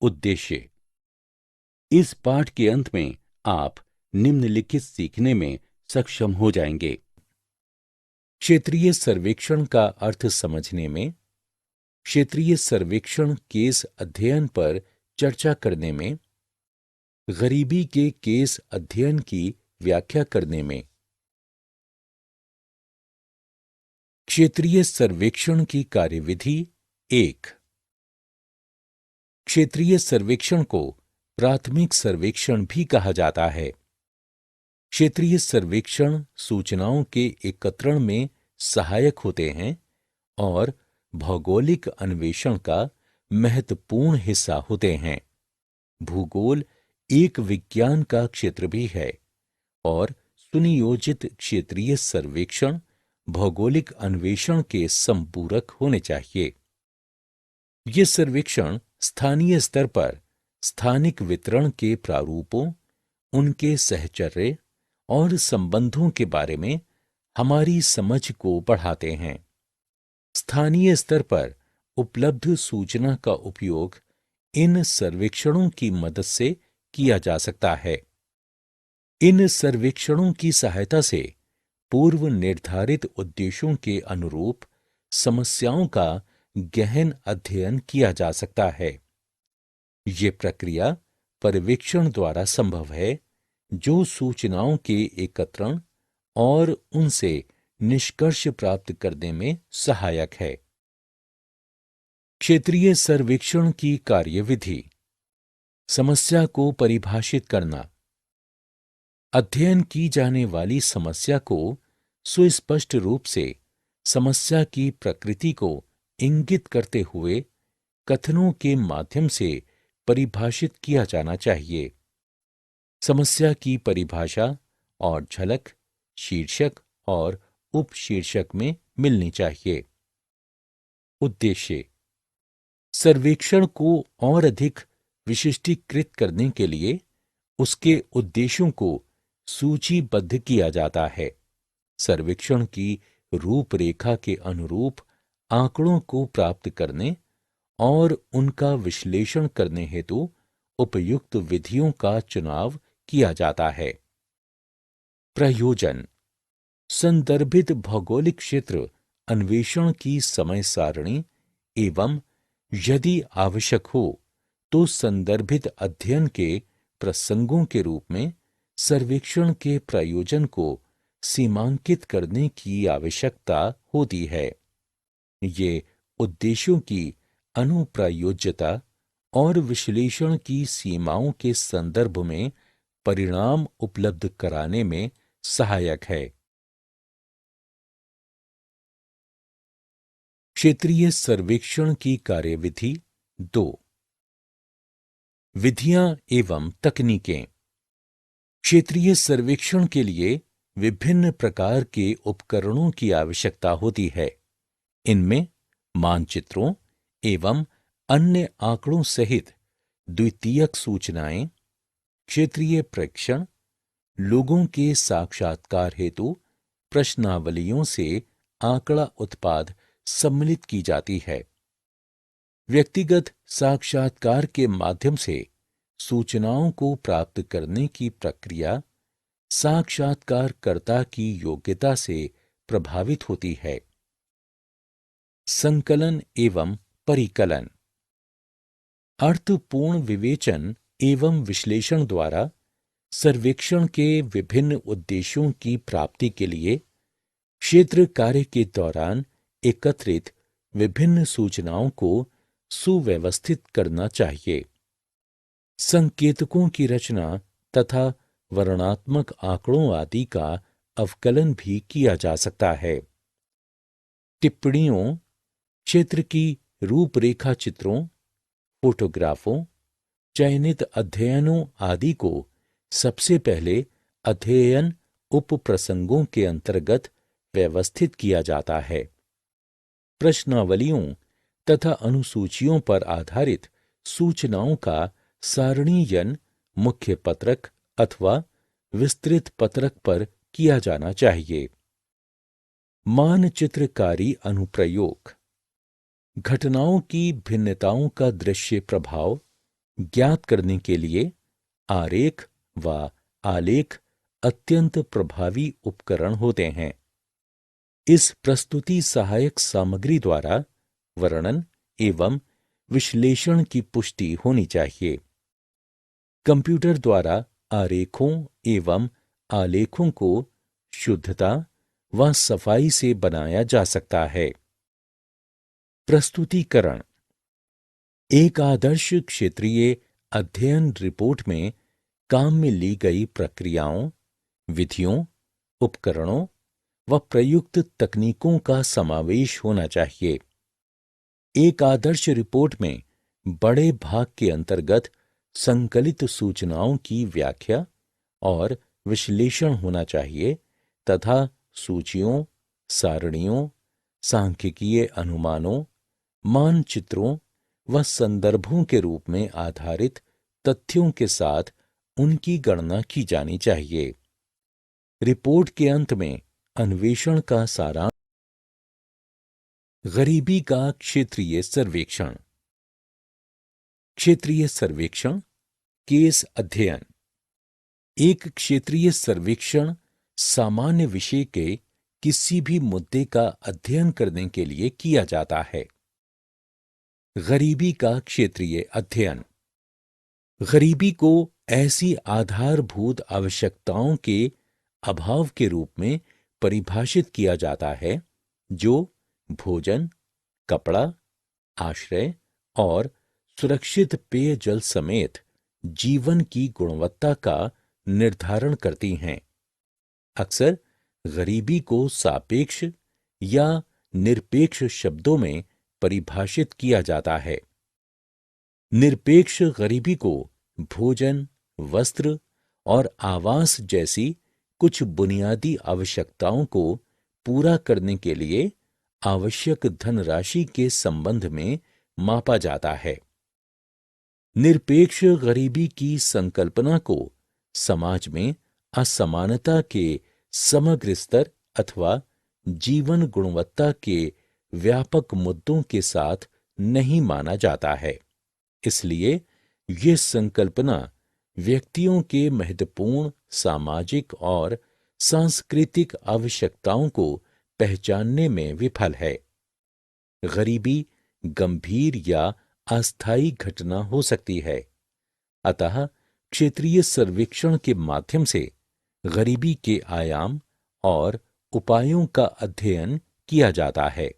उद्देश्य। इस पाठ के अंत में आप निम्नलिखित सीखने में सक्षम हो जाएंगे। क्षेत्रीय सर्वेक्षण का अर्थ समझने में, क्षेत्रीय सर्वेक्षण केस अध्ययन पर चर्चा करने में, गरीबी के केस अध्ययन की व्याख्या करने में। क्षेत्रीय सर्वेक्षण की कार्यविधि 1। क्षेत्रीय सर्वेक्षण को प्राथमिक सर्वेक्षण भी कहा जाता है। क्षेत्रीय सर्वेक्षण सूचनाओं के एकत्रण में सहायक होते हैं और भौगोलिक अन्वेषण का महत्वपूर्ण हिस्सा होते हैं। भूगोल एक विज्ञान का क्षेत्र भी है और सुनियोजित क्षेत्रीय सर्वेक्षण भौगोलिक अन्वेषण के संपूरक होने चाहिए। ये सर्वेक्षण स्थानीय स्तर पर स्थानिक वितरण के प्रारूपों, उनके सहचर्य और संबंधों के बारे में हमारी समझ को बढ़ाते हैं। स्थानीय स्तर पर उपलब्ध सूचना का उपयोग इन सर्वेक्षणों की मदद से किया जा सकता है। इन सर्वेक्षणों की सहायता से पूर्व निर्धारित उद्देश्यों के अनुरूप समस्याओं का गहन अध्ययन किया जा सकता है। ये प्रक्रिया पर्यवेक्षण द्वारा संभव है, जो सूचनाओं के एकत्रण और उनसे निष्कर्ष प्राप्त करने में सहायक है। क्षेत्रीय सर्वेक्षण की कार्यविधि। समस्या को परिभाषित करना। अध्ययन की जाने वाली समस्या को सुस्पष्ट रूप से समस्या की प्रकृति को इंगित करते हुए कथनों के माध्यम से परिभाषित किया जाना चाहिए। समस्या की परिभाषा और झलक शीर्षक और उपशीर्षक में मिलनी चाहिए। उद्देश्य। सर्वेक्षण को और अधिक विशिष्टीकृत करने के लिए उसके उद्देश्यों को सूचीबद्ध किया जाता है। सर्वेक्षण की रूपरेखा के अनुरूप आंकड़ों को प्राप्त करने और उनका विश्लेषण करने हेतु उपयुक्त विधियों का चुनाव किया जाता है। प्रयोजन। संदर्भित भौगोलिक क्षेत्र अन्वेषण की समय सारणी एवं यदि आवश्यक हो तो संदर्भित अध्ययन के प्रसंगों के रूप में सर्वेक्षण के प्रयोजन को सीमांकित करने की आवश्यकता होती है। ये उद्देश्यों की अनुप्रयोज्यता और विश्लेषण की सीमाओं के संदर्भ में परिणाम उपलब्ध कराने में सहायक है। क्षेत्रीय सर्वेक्षण की कार्यविधि 2। विधियां एवं तकनीकें। क्षेत्रीय सर्वेक्षण के लिए विभिन्न प्रकार के उपकरणों की आवश्यकता होती है। इनमें मानचित्रों एवं अन्य आंकड़ों सहित द्वितीयक सूचनाएं, क्षेत्रीय प्रेक्षण, लोगों के साक्षात्कार हेतु प्रश्नावलियों से आंकड़ा उत्पाद सम्मिलित की जाती है। व्यक्तिगत साक्षात्कार के माध्यम से सूचनाओं को प्राप्त करने की प्रक्रिया साक्षात्कारकर्ता की योग्यता से प्रभावित होती है। संकलन एवं परिकलन। अर्थपूर्ण विवेचन एवं विश्लेषण द्वारा सर्वेक्षण के विभिन्न उद्देश्यों की प्राप्ति के लिए क्षेत्र कार्य के दौरान एकत्रित विभिन्न सूचनाओं को सुव्यवस्थित करना चाहिए। संकेतकों की रचना तथा वर्णनात्मक आंकड़ों आदि का अवकलन भी किया जा सकता है। टिप्पणियों, क्षेत्र की रूपरेखा चित्रों, फोटोग्राफों, चयनित अध्ययनों आदि को सबसे पहले अध्ययन उपप्रसंगों के अंतर्गत व्यवस्थित किया जाता है। प्रश्नावलियों तथा अनुसूचियों पर आधारित सूचनाओं का सारणीयन मुख्य पत्रक अथवा विस्तृत पत्रक पर किया जाना चाहिए। मानचित्रकारी अनुप्रयोग। घटनाओं की भिन्नताओं का दृश्य प्रभाव ज्ञात करने के लिए आरेख व आलेख अत्यंत प्रभावी उपकरण होते हैं। इस प्रस्तुति सहायक सामग्री द्वारा वर्णन एवं विश्लेषण की पुष्टि होनी चाहिए। कंप्यूटर द्वारा आरेखों एवं आलेखों को शुद्धता व सफाई से बनाया जा सकता है। प्रस्तुतिकरण एक आदर्श क्षेत्रीय अध्ययन रिपोर्ट में काम में ली गई प्रक्रियाओं, विधियों, उपकरणों व प्रयुक्त तकनीकों का समावेश होना चाहिए। एक आदर्श रिपोर्ट में बड़े भाग के अंतर्गत संकलित सूचनाओं की व्याख्या और विश्लेषण होना चाहिए तथा सूचियों, सारणियों, सांख्यिकीय अनुमानों, मानचित्रों व संदर्भों के रूप में आधारित तथ्यों के साथ उनकी गणना की जानी चाहिए। रिपोर्ट के अंत में अन्वेषण का सारांश। गरीबी का क्षेत्रीय सर्वेक्षण। क्षेत्रीय सर्वेक्षण केस अध्ययन। एक क्षेत्रीय सर्वेक्षण सामान्य विषय के किसी भी मुद्दे का अध्ययन करने के लिए किया जाता है। गरीबी का क्षेत्रीय अध्ययन। गरीबी को ऐसी आधारभूत आवश्यकताओं के अभाव के रूप में परिभाषित किया जाता है जो भोजन, कपड़ा, आश्रय और सुरक्षित पेयजल समेत जीवन की गुणवत्ता का निर्धारण करती हैं। अक्सर गरीबी को सापेक्ष या निरपेक्ष शब्दों में परिभाषित किया जाता है। निरपेक्ष गरीबी को भोजन, वस्त्र और आवास जैसी कुछ बुनियादी आवश्यकताओं को पूरा करने के लिए आवश्यक धनराशि के संबंध में मापा जाता है। निरपेक्ष गरीबी की संकल्पना को समाज में असमानता के समग्र स्तर अथवा जीवन गुणवत्ता के व्यापक मुद्दों के साथ नहीं माना जाता है। इसलिए ये संकल्पना व्यक्तियों के महत्वपूर्ण सामाजिक और सांस्कृतिक आवश्यकताओं को पहचानने में विफल है। गरीबी गंभीर या अस्थायी घटना हो सकती है। अतः क्षेत्रीय सर्वेक्षण के माध्यम से गरीबी के आयाम और उपायों का अध्ययन किया जाता है।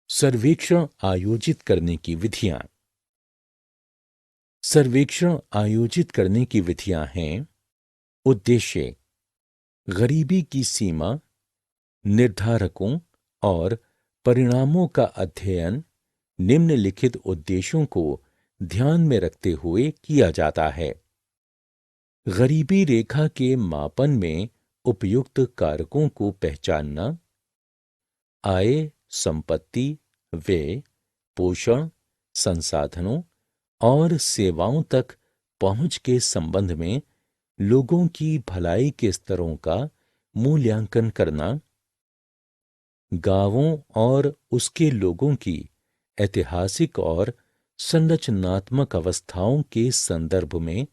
सर्वेक्षण आयोजित करने की विधियां। सर्वेक्षण आयोजित करने की विधियां हैं: उद्देश्य, गरीबी की सीमा, निर्धारकों और परिणामों का अध्ययन निम्नलिखित उद्देश्यों को ध्यान में रखते हुए किया जाता है। गरीबी रेखा के मापन में उपयुक्त कारकों को पहचानना, आय, संपत्ति, व्यय, पोषण, संसाधनों और सेवाओं तक पहुंच के संबंध में लोगों की भलाई के स्तरों का मूल्यांकन करना, गांवों और उसके लोगों की ऐतिहासिक और संरचनात्मक अवस्थाओं के संदर्भ में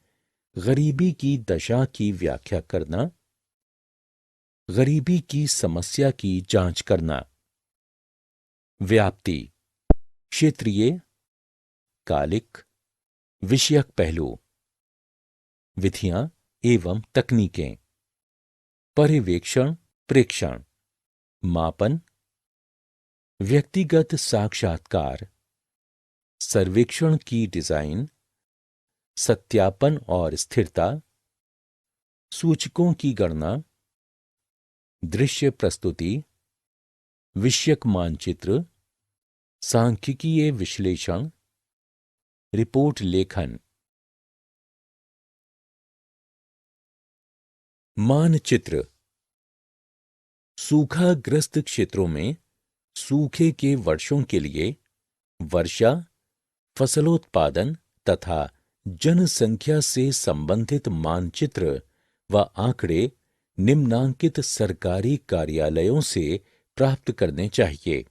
गरीबी की दशा की व्याख्या करना, गरीबी की समस्या की जांच करना। व्याप्ति, क्षेत्रीय, कालिक, विषयक पहलू, विधियां एवं तकनीकें, पर्यवेक्षण, प्रेक्षण, मापन, व्यक्तिगत साक्षात्कार, सर्वेक्षण की डिजाइन, सत्यापन और स्थिरता, सूचकों की गणना, दृश्य प्रस्तुति, विषयक मानचित्र, सांख्यिकीय विश्लेषण, रिपोर्ट लेखन। मानचित्र, सूखाग्रस्त क्षेत्रों में सूखे के वर्षों के लिए वर्षा, फसलोत्पादन तथा जनसंख्या से संबंधित मानचित्र व आंकड़े निम्नांकित सरकारी कार्यालयों से प्राप्त करने चाहिए।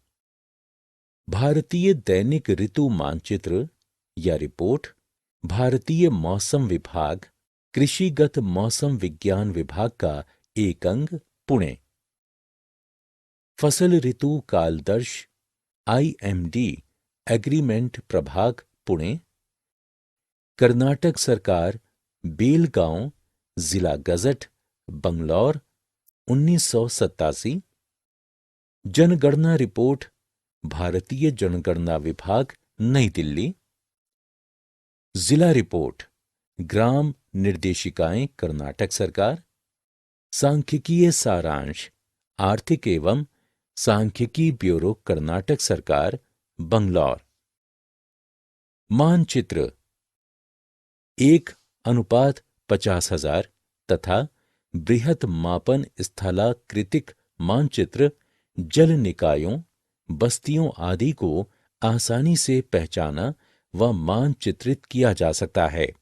भारतीय दैनिक ऋतु मानचित्र या रिपोर्ट, भारतीय मौसम विभाग, कृषिगत मौसम विज्ञान विभाग का एक अंग, पुणे। फसल ऋतु कालदर्श, IMD एग्रीमेंट प्रभाग, पुणे। कर्नाटक सरकार, बेलगांव जिला गजट, बंगलौर, 1987। जनगणना रिपोर्ट, भारतीय जनगणना विभाग, नई दिल्ली। जिला रिपोर्ट, ग्राम निर्देशिकाएं, कर्नाटक सरकार। सांख्यिकीय सारांश, आर्थिक एवं सांख्यिकी ब्यूरो, कर्नाटक सरकार, बंगलौर। मानचित्र 1:50,000 तथा बृहत मापन स्थलाकृतिक मानचित्र जल निकायों, बस्तियों आदि को आसानी से पहचाना व मानचित्रित किया जा सकता है।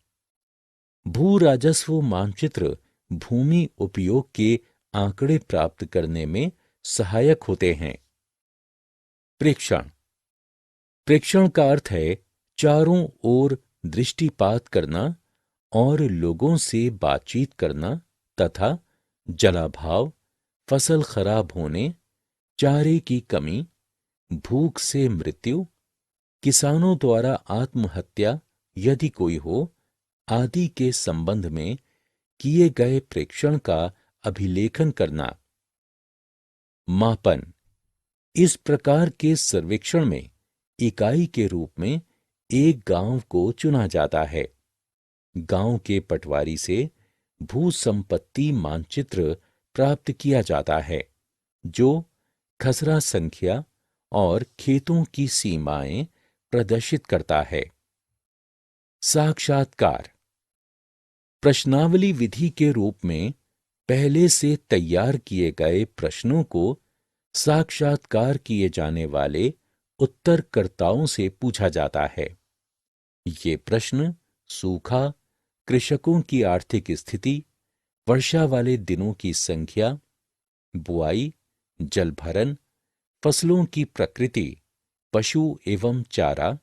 भू राजस्व मानचित्र भूमि उपयोग के आंकड़े प्राप्त करने में सहायक होते हैं। प्रेक्षण, प्रेक्षण का अर्थ है चारों ओर दृष्टिपात करना और लोगों से बातचीत करना तथा जलाभाव, फसल खराब होने, चारे की कमी, भूख से मृत्यु, किसानों द्वारा आत्महत्या यदि कोई हो, आदि के संबंध में किए गए प्रेक्षण का अभिलेखन करना। मापन, इस प्रकार के सर्वेक्षण में इकाई के रूप में एक गांव को चुना जाता है। गांव के पटवारी से भू संपत्ति मानचित्र प्राप्त किया जाता है, जो खसरा संख्या और खेतों की सीमाएं प्रदर्शित करता है। साक्षात्कार, प्रश्नावली विधि के रूप में पहले से तैयार किए गए प्रश्नों को साक्षात्कार किए जाने वाले उत्तरकर्ताओं से पूछा जाता है। ये प्रश्न सूखा, कृषकों की आर्थिक स्थिति, वर्षा वाले दिनों की संख्या, बुआई, जलभरण, फसलों की प्रकृति, पशु एवं चारा,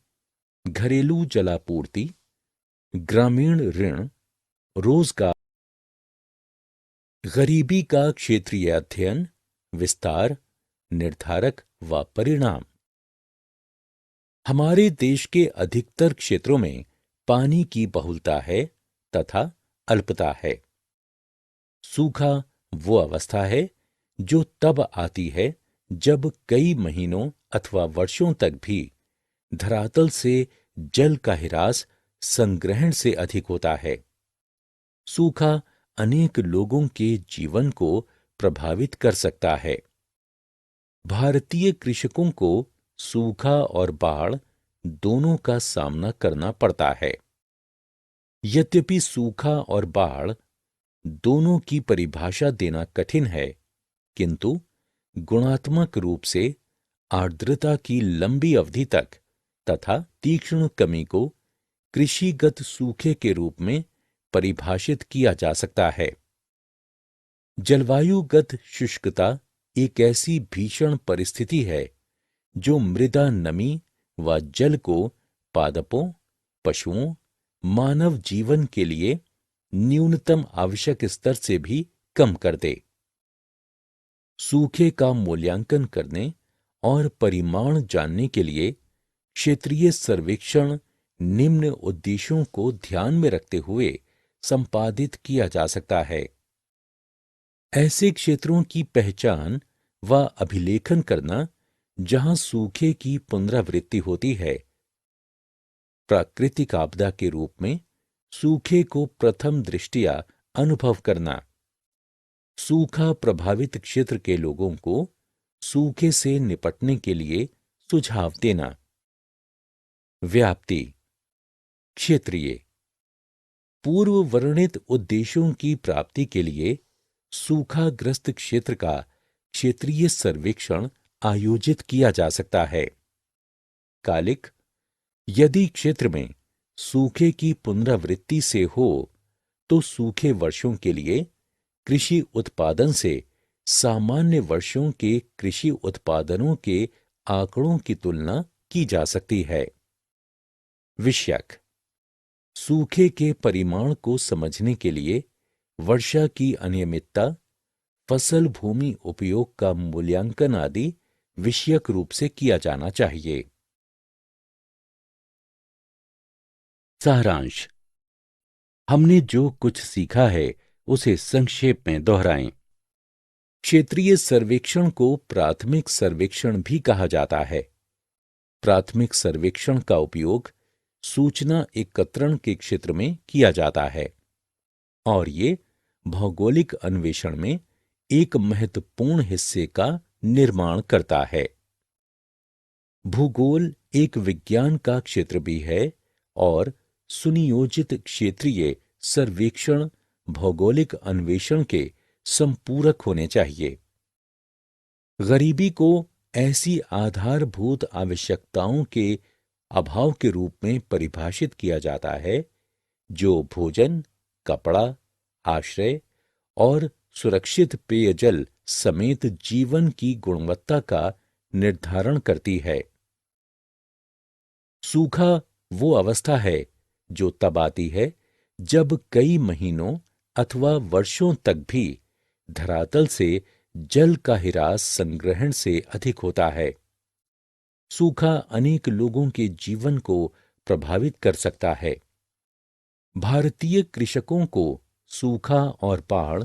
घरेलू जलापूर्ति, ग्रामीण ऋण, रोजगार, गरीबी का क्षेत्रीय अध्ययन, विस्तार, निर्धारक व परिणाम। हमारे देश के अधिकतर क्षेत्रों में पानी की बहुलता है तथा अल्पता है। सूखा वो अवस्था है जो तब आती है जब कई महीनों अथवा वर्षों तक भी धरातल से जल का ह्रास संग्रहण से अधिक होता है। सूखा अनेक लोगों के जीवन को प्रभावित कर सकता है। भारतीय कृषकों को सूखा और बाढ़ दोनों का सामना करना पड़ता है। यद्यपि सूखा और बाढ़ दोनों की परिभाषा देना कठिन है, किंतु गुणात्मक रूप से आर्द्रता की लंबी अवधि तक तथा तीक्ष्ण कमी को कृषिगत सूखे के रूप में परिभाषित किया जा सकता है। जलवायुगत शुष्कता एक ऐसी भीषण परिस्थिति है जो मृदा नमी व जल को पादपों, पशुओं, मानव जीवन के लिए न्यूनतम आवश्यक स्तर से भी कम कर दे। सूखे का मूल्यांकन करने और परिमाण जानने के लिए क्षेत्रीय सर्वेक्षण निम्न उद्देश्यों को ध्यान में रखते हुए संपादित किया जा सकता है। ऐसे क्षेत्रों की पहचान व अभिलेखन करना जहां सूखे की पुनरावृत्ति होती है। प्राकृतिक आपदा के रूप में सूखे को प्रथम दृष्टया अनुभव करना। सूखा प्रभावित क्षेत्र के लोगों को सूखे से निपटने के लिए सुझाव देना। व्याप्ति, क्षेत्रीय, पूर्व वर्णित उद्देश्यों की प्राप्ति के लिए सूखाग्रस्त क्षेत्र का क्षेत्रीय सर्वेक्षण आयोजित किया जा सकता है। कालिक, यदि क्षेत्र में सूखे की पुनरावृत्ति से हो तो सूखे वर्षों के लिए कृषि उत्पादन से सामान्य वर्षों के कृषि उत्पादनों के आंकड़ों की तुलना की जा सकती है। विषयक: सूखे के परिमाण को समझने के लिए वर्षा की अनियमितता, फसल भूमि उपयोग का मूल्यांकन आदि विषयक रूप से किया जाना चाहिए। सारांश: हमने जो कुछ सीखा है उसे संक्षेप में दोहराएं। क्षेत्रीय सर्वेक्षण को प्राथमिक सर्वेक्षण भी कहा जाता है। प्राथमिक सर्वेक्षण का उपयोग सूचना एकत्रण के क्षेत्र में किया जाता है और ये भौगोलिक अन्वेषण में एक महत्वपूर्ण हिस्से का निर्माण करता है। भूगोल एक विज्ञान का क्षेत्र भी है और सुनियोजित क्षेत्रीय सर्वेक्षण भौगोलिक अन्वेषण के संपूरक होने चाहिए। गरीबी को ऐसी आधारभूत आवश्यकताओं के अभाव के रूप में परिभाषित किया जाता है जो भोजन, कपड़ा, आश्रय और सुरक्षित पेयजल समेत जीवन की गुणवत्ता का निर्धारण करती है। सूखा वो अवस्था है जो तब आती है जब कई महीनों अथवा वर्षों तक भी धरातल से जल का हिरास संग्रहण से अधिक होता है। सूखा अनेक लोगों के जीवन को प्रभावित कर सकता है। भारतीय कृषकों को सूखा और बाढ़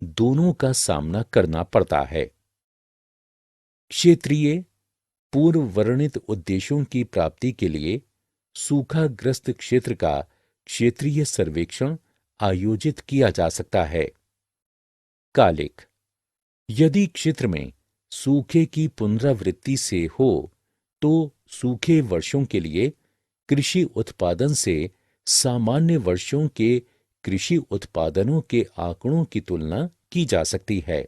दोनों का सामना करना पड़ता है। क्षेत्रीय पूर्व वर्णित उद्देश्यों की प्राप्ति के लिए सूखाग्रस्त क्षेत्र का क्षेत्रीय सर्वेक्षण आयोजित किया जा सकता है। कालिक: यदि क्षेत्र में सूखे की पुनरावृत्ति से हो तो सूखे वर्षों के लिए कृषि उत्पादन से सामान्य वर्षों के कृषि उत्पादनों के आंकड़ों की तुलना की जा सकती है।